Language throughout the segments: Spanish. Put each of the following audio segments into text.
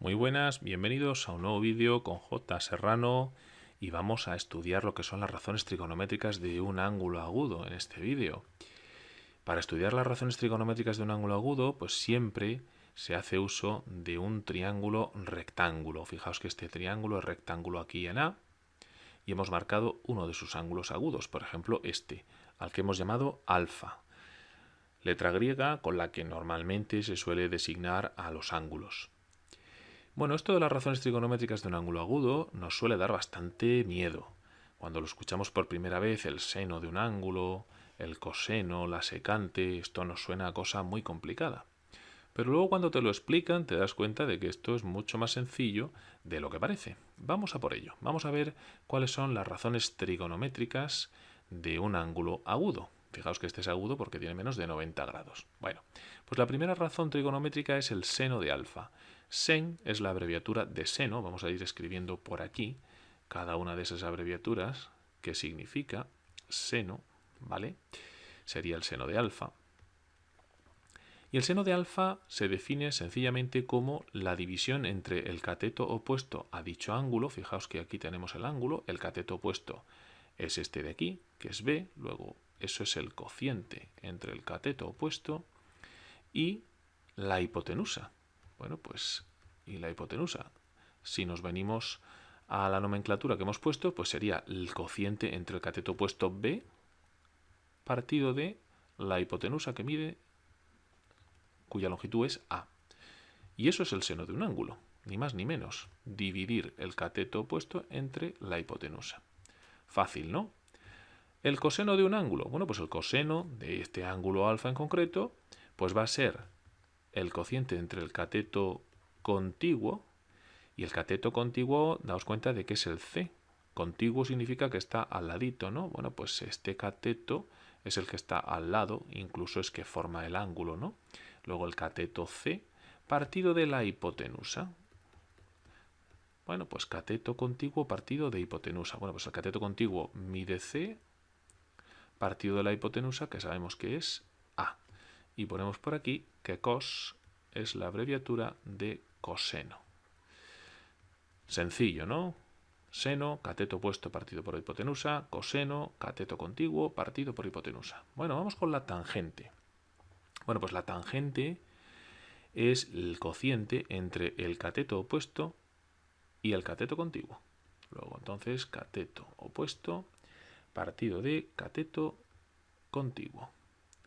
Muy buenas, bienvenidos a un nuevo vídeo con J. Serrano y vamos a estudiar lo que son las razones trigonométricas de un ángulo agudo en este vídeo. Para estudiar las razones trigonométricas de un ángulo agudo, pues siempre se hace uso de un triángulo rectángulo. Fijaos que este triángulo es rectángulo aquí en A y hemos marcado uno de sus ángulos agudos, por ejemplo este, al que hemos llamado alfa, letra griega con la que normalmente se suele designar a los ángulos. Bueno, esto de las razones trigonométricas de un ángulo agudo nos suele dar bastante miedo. Cuando lo escuchamos por primera vez, el seno de un ángulo, el coseno, la secante, esto nos suena a cosa muy complicada. Pero luego cuando te lo explican te das cuenta de que esto es mucho más sencillo de lo que parece. Vamos a por ello. Vamos a ver cuáles son las razones trigonométricas de un ángulo agudo. Fijaos que este es agudo porque tiene menos de 90 grados. Bueno, pues la primera razón trigonométrica es el seno de alfa. Sen es la abreviatura de seno. Vamos a ir escribiendo por aquí cada una de esas abreviaturas que significa seno, ¿vale? Sería el seno de alfa. Y el seno de alfa se define sencillamente como la división entre el cateto opuesto a dicho ángulo. Fijaos que aquí tenemos el ángulo, el cateto opuesto es este de aquí, que es B, luego eso es el cociente entre el cateto opuesto y la hipotenusa. Bueno, pues, y la hipotenusa, si nos venimos a la nomenclatura que hemos puesto, pues sería el cociente entre el cateto opuesto B partido de la hipotenusa que mide, cuya longitud es A. Y eso es el seno de un ángulo, ni más ni menos, dividir el cateto opuesto entre la hipotenusa. Fácil, ¿no? El coseno de un ángulo, bueno, pues el coseno de este ángulo alfa en concreto, pues va a ser el cociente entre el cateto contiguo, y el cateto contiguo, daos cuenta de que es el C. Contiguo significa que está al ladito, ¿no? Bueno, pues este cateto es el que está al lado, incluso es que forma el ángulo, ¿no? Luego el cateto C, partido de la hipotenusa. Bueno, pues cateto contiguo partido de hipotenusa. Bueno, pues el cateto contiguo mide C, partido de la hipotenusa, que sabemos que es A. Y ponemos por aquí que cos es la abreviatura de coseno. Sencillo, ¿no? Seno, cateto opuesto partido por hipotenusa, coseno, cateto contiguo partido por hipotenusa. Bueno, vamos con la tangente. Bueno, pues la tangente es el cociente entre el cateto opuesto y el cateto contiguo. Luego, entonces, cateto opuesto partido de cateto contiguo.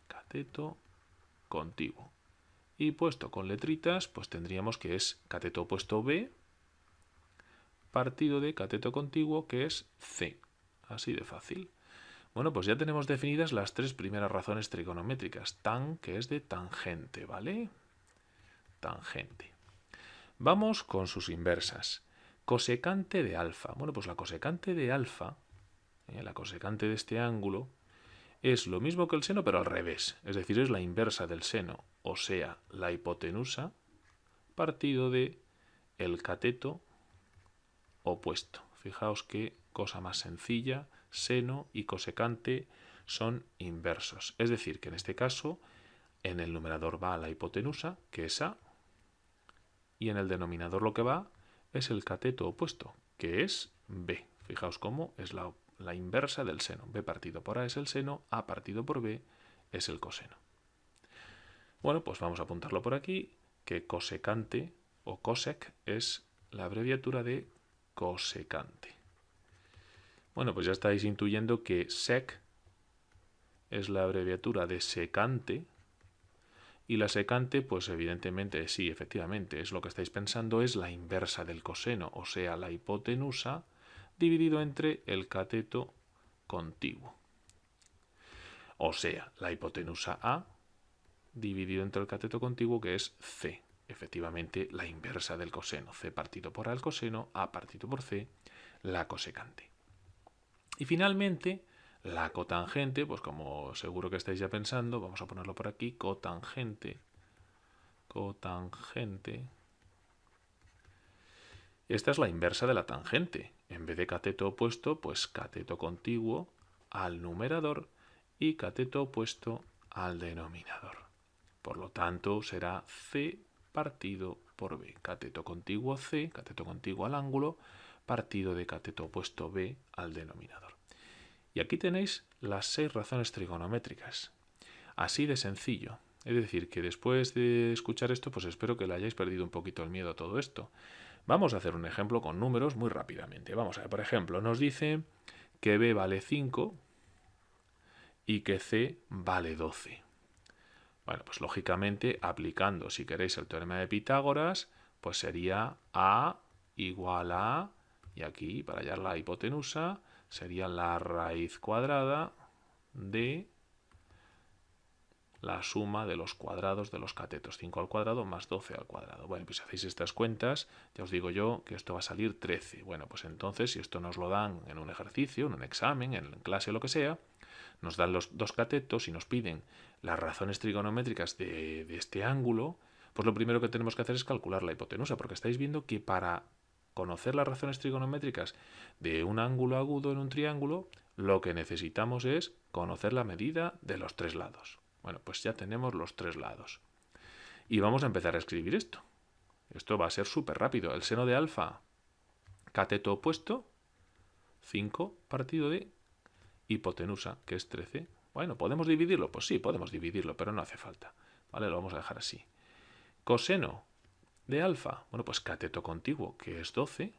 Cateto contiguo. Y puesto con letritas, pues tendríamos que es cateto opuesto B partido de cateto contiguo, que es C. Así de fácil. Bueno, pues ya tenemos definidas las tres primeras razones trigonométricas. Tan, que es de tangente, ¿vale? Tangente. Vamos con sus inversas. Cosecante de alfa. Bueno, pues la cosecante de alfa, la cosecante de este ángulo, es lo mismo que el seno, pero al revés. Es decir, es la inversa del seno, o sea, la hipotenusa partido de el cateto opuesto. Fijaos qué cosa más sencilla, seno y cosecante son inversos. Es decir, que en este caso, en el numerador va la hipotenusa, que es A, y en el denominador lo que va es el cateto opuesto, que es B. Fijaos cómo es la inversa del seno. B partido por A es el seno, A partido por B es el coseno. Bueno, pues vamos a apuntarlo por aquí, que cosecante o cosec es la abreviatura de cosecante. Bueno, pues ya estáis intuyendo que sec es la abreviatura de secante, y la secante, pues evidentemente, sí, efectivamente, es lo que estáis pensando, es la inversa del coseno, o sea, la hipotenusa dividido entre el cateto contiguo. O sea, la hipotenusa A dividido entre el cateto contiguo, que es C. Efectivamente, la inversa del coseno. C partido por A el coseno, A partido por C, la cosecante. Y finalmente, la cotangente, pues como seguro que estáis ya pensando, vamos a ponerlo por aquí, cotangente. Cotangente. Esta es la inversa de la tangente. En vez de cateto opuesto, pues cateto contiguo al numerador y cateto opuesto al denominador. Por lo tanto, será C partido por b. Cateto contiguo C, cateto contiguo al ángulo, partido de cateto opuesto B al denominador. Y aquí tenéis las 6 razones trigonométricas. Así de sencillo. Es decir, que después de escuchar esto, pues espero que le hayáis perdido un poquito el miedo a todo esto. Vamos a hacer un ejemplo con números muy rápidamente. Vamos a ver, por ejemplo, nos dice que B vale 5 y que C vale 12. Bueno, pues lógicamente, aplicando, si queréis, el teorema de Pitágoras, pues sería A igual a, y aquí, para hallar la hipotenusa, sería la raíz cuadrada de la suma de los cuadrados de los catetos, 5 al cuadrado más 12 al cuadrado. Bueno, pues si hacéis estas cuentas, ya os digo yo que esto va a salir 13. Bueno, pues entonces, si esto nos lo dan en un ejercicio, en un examen, en clase o lo que sea, nos dan los dos catetos y nos piden las razones trigonométricas de este ángulo, pues lo primero que tenemos que hacer es calcular la hipotenusa, porque estáis viendo que para conocer las razones trigonométricas de un ángulo agudo en un triángulo, lo que necesitamos es conocer la medida de los 3 lados. Bueno, pues ya tenemos los 3 lados. Y vamos a empezar a escribir esto. Esto va a ser súper rápido. El seno de alfa, cateto opuesto, 5 partido de hipotenusa, que es 13. Bueno, ¿podemos dividirlo? Pues sí, podemos dividirlo, pero no hace falta. ¿Vale? Lo vamos a dejar así. Coseno de alfa, bueno, pues cateto contiguo, que es 12,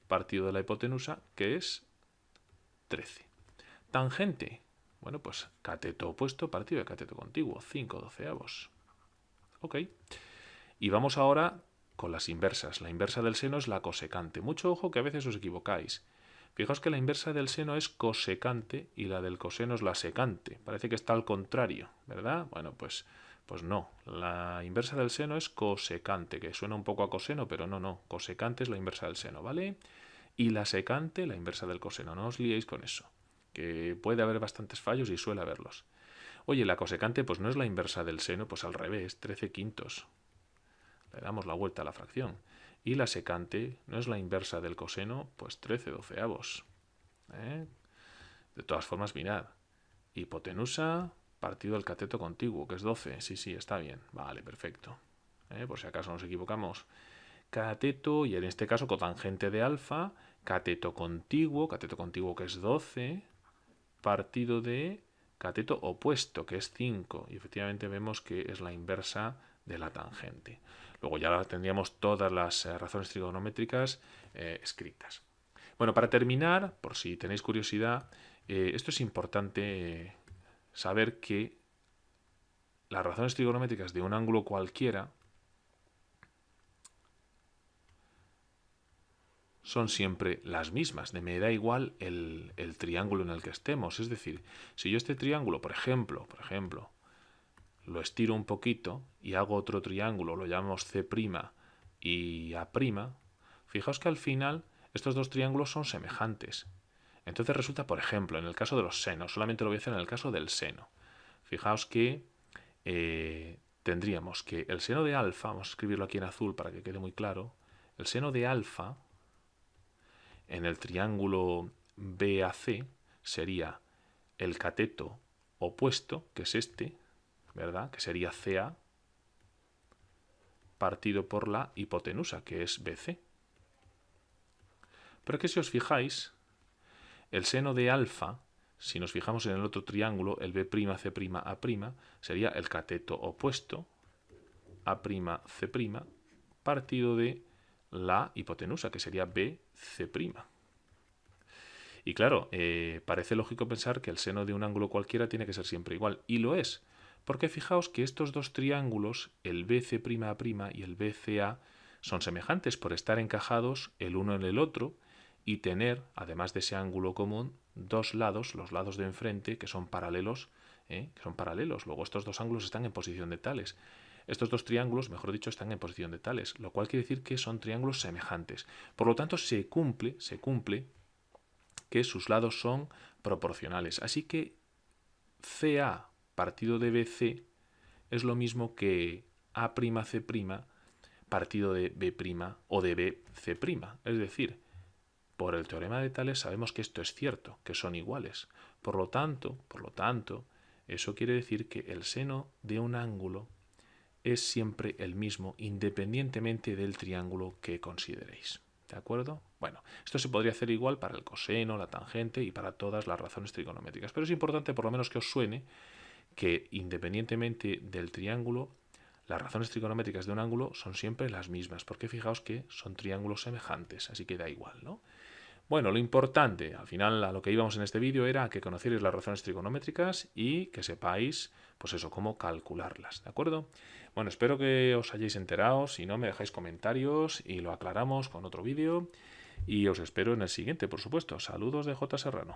partido de la hipotenusa, que es 13. Tangente, bueno, pues cateto opuesto, partido de cateto contiguo, 5 doceavos. Ok. Y vamos ahora con las inversas. La inversa del seno es la cosecante. Mucho ojo que a veces os equivocáis. Fijaos que la inversa del seno es cosecante y la del coseno es la secante. Parece que está al contrario, ¿verdad? Bueno, pues no. La inversa del seno es cosecante, que suena un poco a coseno, pero no. Cosecante es la inversa del seno, ¿vale? Y la secante, la inversa del coseno. No os liéis con eso, que puede haber bastantes fallos y suele haberlos. Oye, la cosecante pues no es la inversa del seno, pues al revés, 13 quintos. Le damos la vuelta a la fracción. Y la secante no es la inversa del coseno, pues 13 doceavos. De todas formas, mirad. Hipotenusa partido del cateto contiguo, que es 12. Sí, está bien. Vale, perfecto. Por si acaso nos equivocamos. Cateto, y en este caso cotangente de alfa, cateto contiguo que es 12, partido de cateto opuesto, que es 5. Y efectivamente vemos que es la inversa de la tangente. Luego ya tendríamos todas las razones trigonométricas escritas. Bueno, para terminar, por si tenéis curiosidad, esto es importante saber que las razones trigonométricas de un ángulo cualquiera son siempre las mismas. Me da igual el triángulo en el que estemos. Es decir, si yo este triángulo, por ejemplo, lo estiro un poquito y hago otro triángulo, lo llamamos C' y A', fijaos que al final estos dos triángulos son semejantes. Entonces resulta, por ejemplo, en el caso de los senos, solamente lo voy a hacer en el caso del seno. Fijaos que tendríamos que el seno de alfa, vamos a escribirlo aquí en azul para que quede muy claro, el seno de alfa en el triángulo BAC sería el cateto opuesto, que es este, ¿verdad? Que sería CA, partido por la hipotenusa, que es BC. Pero que si os fijáis, el seno de alfa, si nos fijamos en el otro triángulo, el B'C', A', sería el cateto opuesto, A'C', partido de la hipotenusa, que sería BC'. Y claro, parece lógico pensar que el seno de un ángulo cualquiera tiene que ser siempre igual, y lo es, porque fijaos que estos dos triángulos, el BC'A' y el BCA, son semejantes por estar encajados el uno en el otro y tener, además de ese ángulo común, dos lados, los lados de enfrente, que son paralelos, Luego estos dos ángulos están en posición de tales. Estos dos triángulos, mejor dicho, están en posición de tales, lo cual quiere decir que son triángulos semejantes. Por lo tanto, se cumple que sus lados son proporcionales. Así que CA partido de BC es lo mismo que A'C' partido de B' o de BC'. Es decir, por el teorema de Tales sabemos que esto es cierto, que son iguales. Por lo tanto, eso quiere decir que el seno de un ángulo es siempre el mismo, independientemente del triángulo que consideréis. ¿De acuerdo? Bueno, esto se podría hacer igual para el coseno, la tangente y para todas las razones trigonométricas, pero es importante por lo menos que os suene que independientemente del triángulo, las razones trigonométricas de un ángulo son siempre las mismas, porque fijaos que son triángulos semejantes, así que da igual, ¿no? Bueno, lo importante, al final a lo que íbamos en este vídeo era que conocierais las razones trigonométricas y que sepáis, pues eso, cómo calcularlas, ¿de acuerdo? Bueno, espero que os hayáis enterado, si no me dejáis comentarios y lo aclaramos con otro vídeo y os espero en el siguiente, por supuesto. Saludos de J. Serrano.